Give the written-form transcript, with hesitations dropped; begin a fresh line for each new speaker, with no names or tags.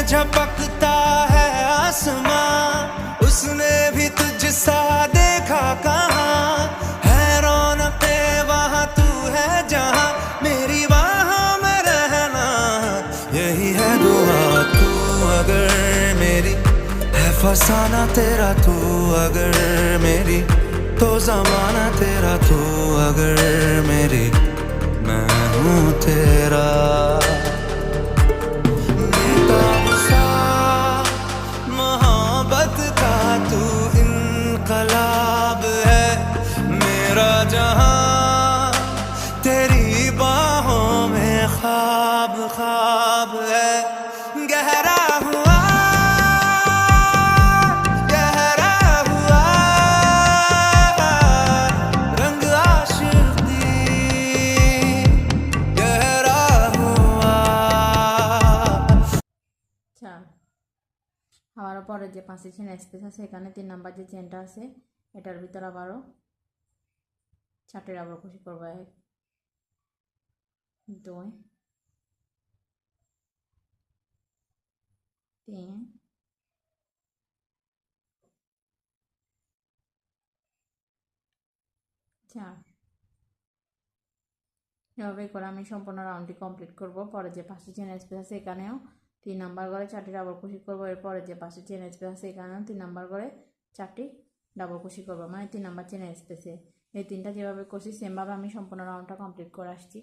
झपकता है आसमां, उसने भी तुझसा देखा कहाँ, है रौनके वहाँ तू है जहाँ, मेरी बाहों में रहना यही है दुआ। तू अगर मेरी है फसाना तेरा, तू अगर मेरी तो जमाना तेरा, तू अगर मेरी मैं हूँ तेरा। बेताब सा मोहब्बत का तू इनकलाब है, मेरा जहां तेरी बाहों में ख्वाब ख्वाब है। गहरा हुआ गहरा हुआ रंग आशिकी, गहरा हुआ।
আচ্ছা, আবারও পরে যে 5 চেন স্পেস আছে এখানে 3 নাম্বার যে চেনটা আছে এটার ভিতর আবারও 4টি ডাবল ক্রোশে করব। 1 2 3 4। এভাবে করে আমি সম্পূর্ণ রাউন্ডটি কমপ্লিট করব। পরে যে 5টি চেন স্পেস আছে এখানেও 3 নাম্বার করে 4টি ডাবল ক্রোশে করব। এরপরে যে 5টি চেন স্পেস আছে এখানেও 3 নাম্বার করে 4টি ডাবল ক্রোশে করব, মানে 3 নাম্বার চেন স্পেসে। এই তিনটা যেভাবে করছি সেমভাবে আমি সম্পূর্ণ রাউন্ডটা কমপ্লিট করে আসছি।